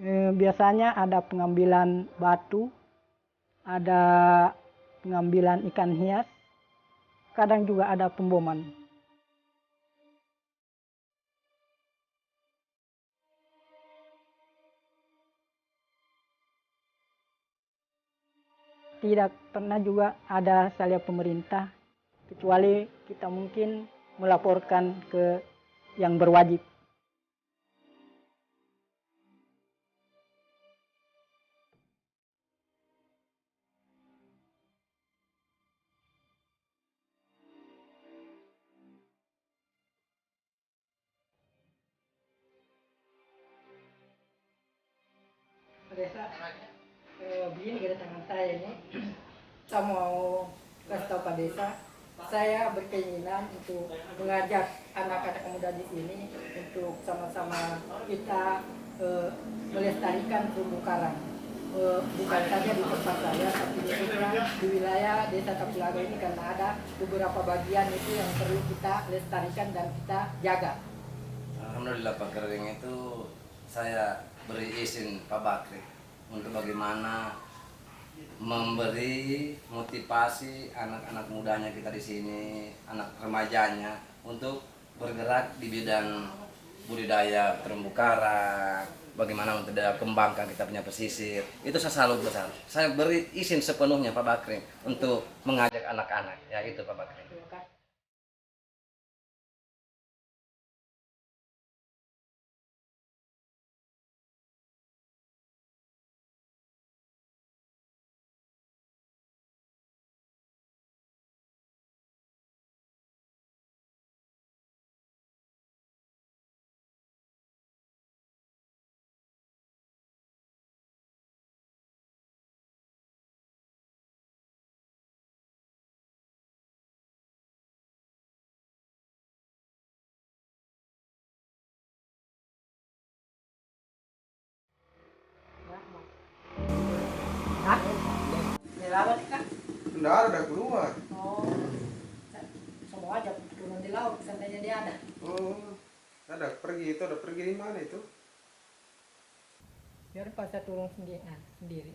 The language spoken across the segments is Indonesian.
Biasanya ada pengambilan batu, ada pengambilan ikan hias, kadang juga ada pemboman. Tidak pernah juga ada salya pemerintah, kecuali kita mungkin melaporkan ke yang berwajib. Desa, begini kedatangan saya ini, saya mau kasih tahu Pak Desa, saya berkeinginan untuk mengajak anak-anak muda di sini untuk sama-sama kita melestarikan terumbu karang. Bukan saja di tempat saya, tapi di wilayah Desa Tapulaga ini karena ada beberapa bagian itu yang perlu kita lestarikan dan kita jaga. Alhamdulillah Pak Kering itu saya beri izin Pak Bakri untuk bagaimana memberi motivasi anak-anak mudanya kita di sini, anak remajanya untuk bergerak di bidang budidaya terumbu karang, bagaimana untuk kembangkan kita punya pesisir. Itu saya salut besar. Saya beri izin sepenuhnya Pak Bakri untuk mengajak anak-anak. Ya itu Pak Bakri. Lewat kah? Enggak ada, udah keluar. Oh, semua aja turun di laut, seandainya dia ada. Oh, ada pergi itu, ada pergi di mana itu? Biar pas saya turun sendiri.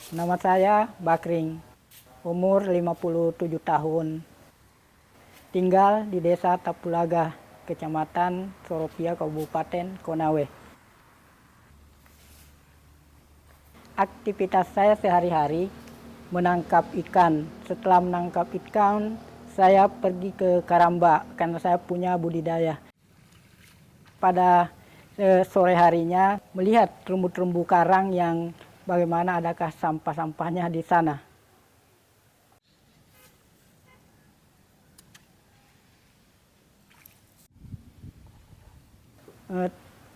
Nama saya Bakring, umur 57 tahun. Tinggal di Desa Tapulaga, Kecamatan Soropia, Kabupaten Konawe. Aktivitas saya sehari-hari menangkap ikan. Setelah menangkap ikan, saya pergi ke Karamba karena saya punya budidaya. Pada sore harinya melihat terumbu-terumbu karang yang bagaimana adakah sampah-sampahnya di sana.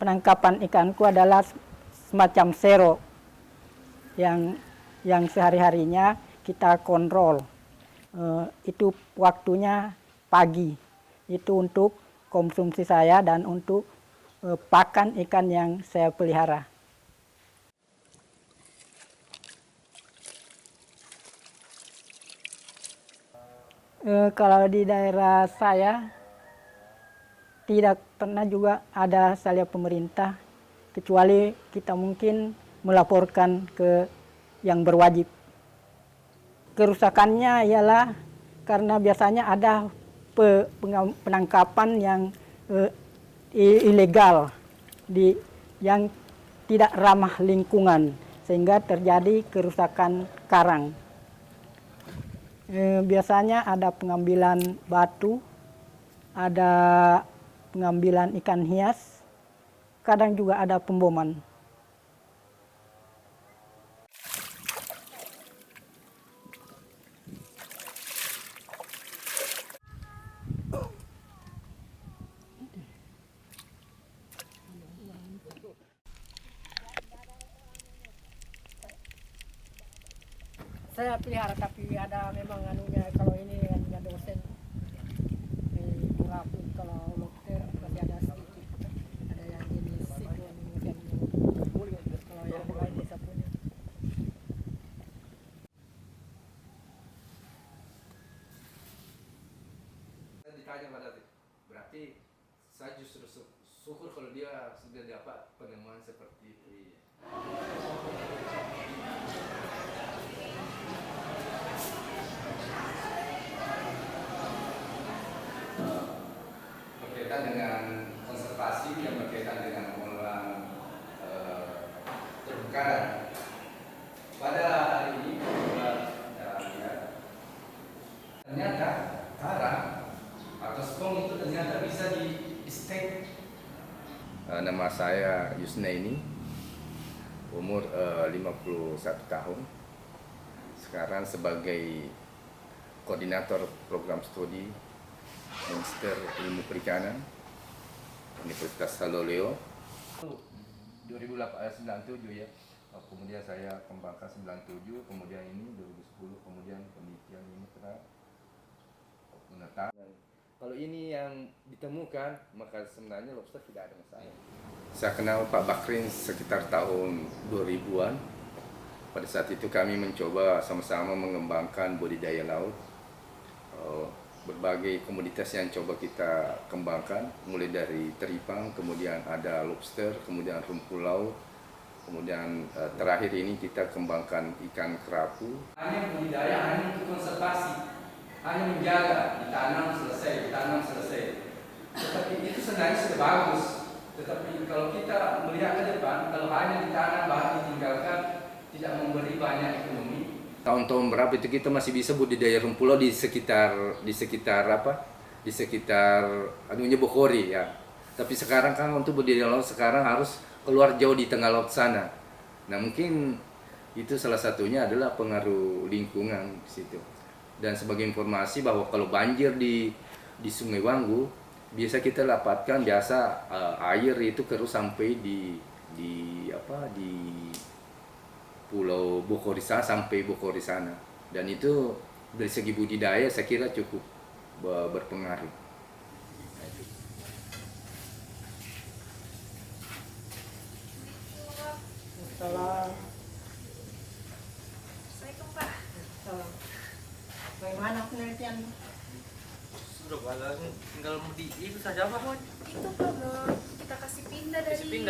Penangkapan ikanku adalah semacam sero yang sehari-harinya kita kontrol. Itu waktunya pagi. Itu untuk konsumsi saya dan untuk pakan ikan yang saya pelihara. Kalau di daerah saya tidak pernah juga ada salya pemerintah, kecuali kita mungkin melaporkan ke yang berwajib. Kerusakannya ialah karena biasanya ada penangkapan yang ilegal yang tidak ramah lingkungan, sehingga terjadi kerusakan karang. Biasanya ada pengambilan batu, ada pengambilan ikan hias, kadang juga ada pemboman. Saya pelihara tapi ada memang anunya, kalau ini anunya dosen kurang, kalau lobster masih ada sedikit, ada yang jenis siklon yang kalau yang lain bisa punya. Saya ditanya pada berarti saya justru syukur kalau dia sudah dapat penemuan seperti itu. Berkaitan dengan konservasi yang berkaitan dengan pengelolaan terumbu karang. Pada hari ini ternyata karang atau spong itu ternyata bisa di stek. Nama saya Yusnaini, umur 51 tahun. Sekarang sebagai koordinator program studi Magister Ilmu Perikanan Universitas Haloleo 2097 ya. Kemudian saya kembangkan 97, kemudian ini 2010, kemudian penelitian ini pernah penetapan. Kalau ini yang ditemukan, maka sebenarnya lobster tidak ada masalah. Saya kenal Pak Bakrin sekitar tahun 2000-an. Pada saat itu kami mencoba sama-sama mengembangkan budidaya laut. Berbagai komoditas yang coba kita kembangkan, mulai dari teripang, kemudian ada lobster, kemudian rumput laut, kemudian terakhir ini kita kembangkan ikan kerapu. Hanya budidaya, hanya untuk konservasi. Hanya menjaga, ditanam selesai. Tetapi itu sebenarnya sudah bagus. Tetapi kalau kita melihat ke depan, kalau hanya ditanam baru ditinggalkan, tidak memberi banyak ekonomi. Tahun-tahun berapa itu kita masih bisa budidaya rumput laut di sekitar anunya Bokori ya. Tapi sekarang kan untuk budidaya laut sekarang harus keluar jauh di tengah laut sana. Nah mungkin itu salah satunya adalah pengaruh lingkungan di situ. Dan sebagai informasi bahwa kalau banjir di Sungai Wanggu, biasa kita dapatkan air itu terus sampai di Pulau Bokori sampai Bokori sana. Dan itu dari segi budidaya saya kira cukup berpengaruh. Assalamualaikum Pak. Bagaimana penelitian? Sudah ada tinggal itu saja Pak. Itu Pak belum kita kasih pindah dari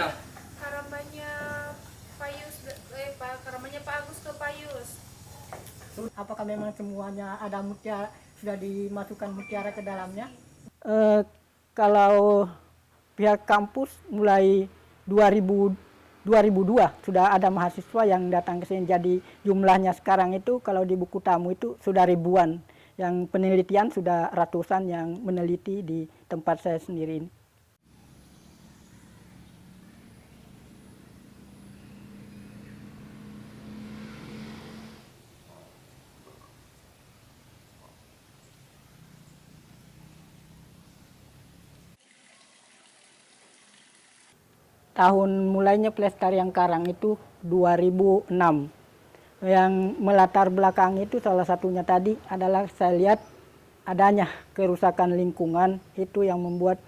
Karambanya Pak Agus ke Payus. Apakah memang semuanya ada mutiara, sudah dimasukkan mutiara ke dalamnya? Kalau pihak kampus mulai 2002 sudah ada mahasiswa yang datang ke sini. Jadi jumlahnya sekarang itu kalau di buku tamu itu sudah ribuan. Yang penelitian sudah ratusan yang meneliti di tempat saya sendiri ini. Tahun mulainya pelestarian karang itu 2006. Yang melatar belakang itu salah satunya tadi adalah saya lihat adanya kerusakan lingkungan, itu yang membuat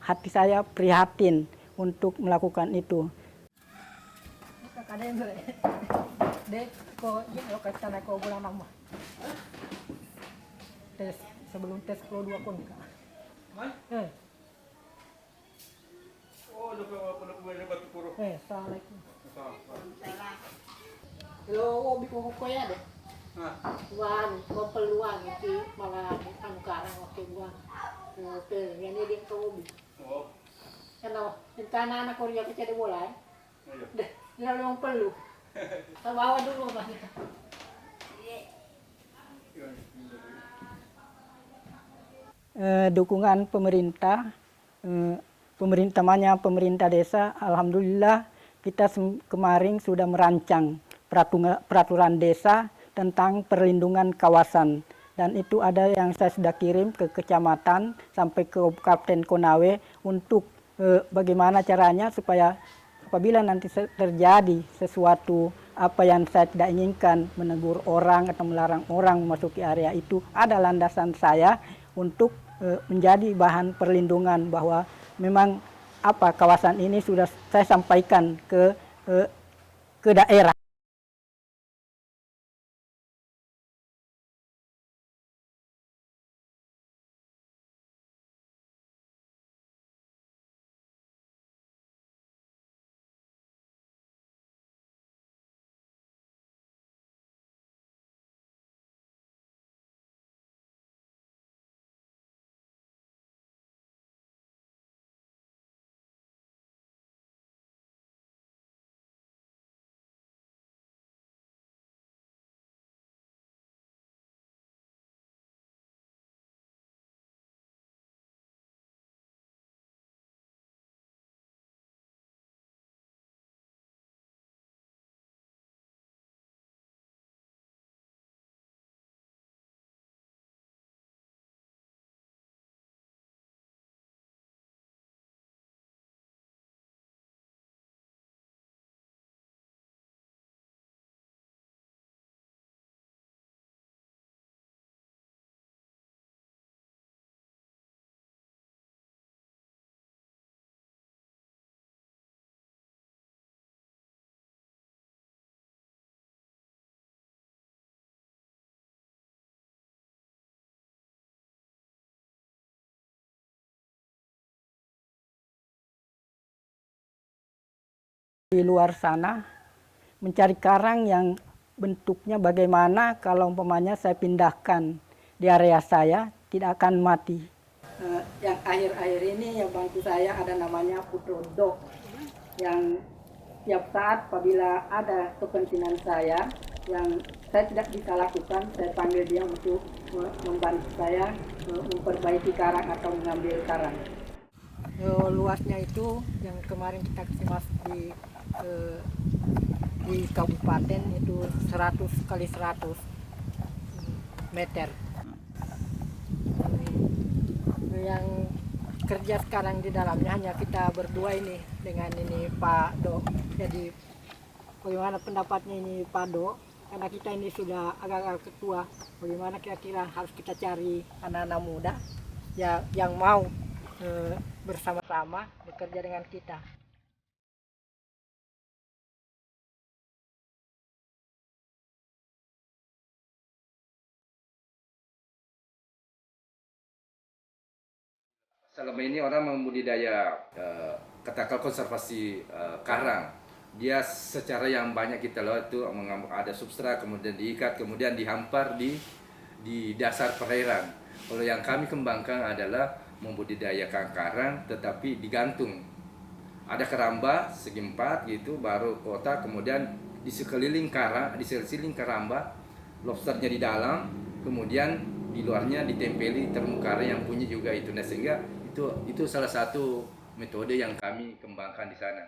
hati saya prihatin untuk melakukan itu. Tes sebelum tes Pro 2 kon. Assalamualaikum. Lo obi ko ya deh. Wan, ko peluang itu malah anu karang waktu buang. Oke, yang ini dia obi. Oh. Ano, intana anak ko riya kecede bola. Deh, dia lo perlu. Bawa dulu Mas. Dukungan pemerintah, pemerintah desa, alhamdulillah kita kemarin sudah merancang peraturan desa tentang perlindungan kawasan. Dan itu ada yang saya sudah kirim ke kecamatan sampai ke Kabupaten Konawe untuk bagaimana caranya supaya apabila nanti terjadi sesuatu apa yang saya tidak inginkan, menegur orang atau melarang orang memasuki area itu, ada landasan saya untuk menjadi bahan perlindungan, bahwa memang kawasan ini sudah saya sampaikan ke daerah. Di luar sana mencari karang yang bentuknya bagaimana, kalau umpamanya saya pindahkan di area saya tidak akan mati. Yang akhir-akhir ini yang bantu saya ada namanya Putra Dok, yang tiap saat apabila ada kepentingan saya yang saya tidak bisa lakukan, saya panggil dia untuk membantu saya memperbaiki karang atau mengambil karang. Luasnya itu yang kemarin kita kasih masuk di kabupaten itu 100 kali 100 meter. Yang kerja sekarang di dalamnya hanya kita berdua ini dengan ini Pak Do. Jadi bagaimana pendapatnya ini Pak Do? Karena kita ini sudah agak-agak tua, bagaimana kira-kira harus kita cari anak-anak muda yang mau bersama-sama bekerja dengan kita. Selama ini orang membudidaya katakan konservasi karang, dia secara yang banyak kita lihat itu ada substrat, kemudian diikat, kemudian dihampar di dasar perairan. Kalau yang kami kembangkan adalah membudidayakan karang tetapi digantung. Ada keramba segi 4 gitu, baru kotak, kemudian di sekeliling karang, di sekeliling keramba, lobsternya di dalam, kemudian di luarnya ditempeli terumbu karang yang punya juga itu. Nah, sehingga itu salah satu metode yang kami kembangkan di sana.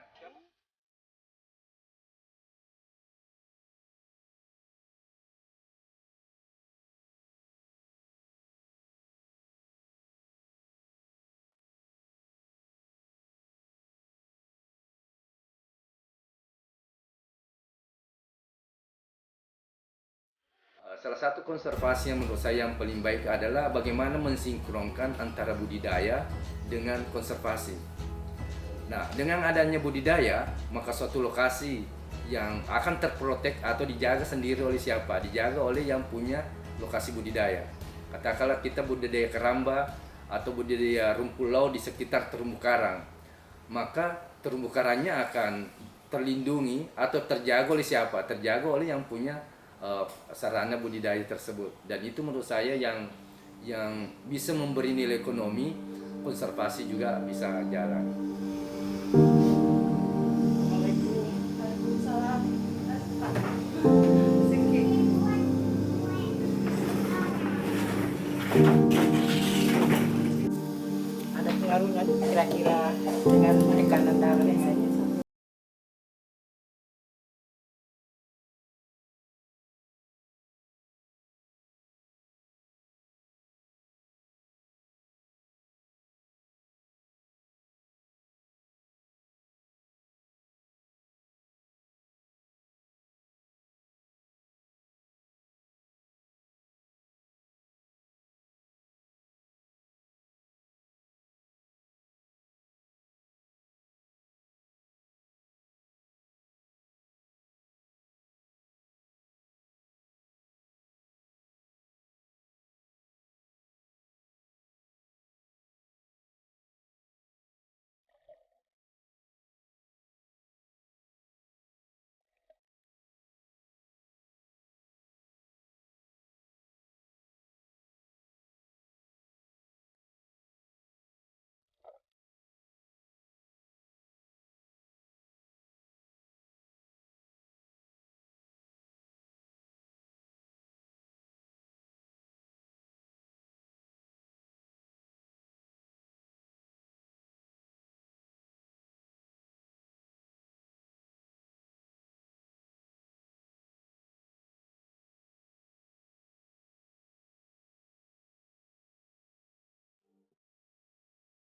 Salah satu konservasi yang menurut saya yang paling baik adalah bagaimana mensinkronkan antara budidaya dengan konservasi. Nah, dengan adanya budidaya, maka suatu lokasi yang akan terprotek atau dijaga sendiri oleh siapa? Dijaga oleh yang punya lokasi budidaya. Katakanlah kita budidaya keramba atau budidaya rumput laut di sekitar terumbu karang, maka terumbu karangnya akan terlindungi atau terjaga oleh siapa? Terjaga oleh yang punya sarana budidaya tersebut. Dan itu menurut saya yang bisa memberi nilai ekonomi, konservasi juga bisa jalan. Ada pengaruhnya kira-kira dengan tekanan darah.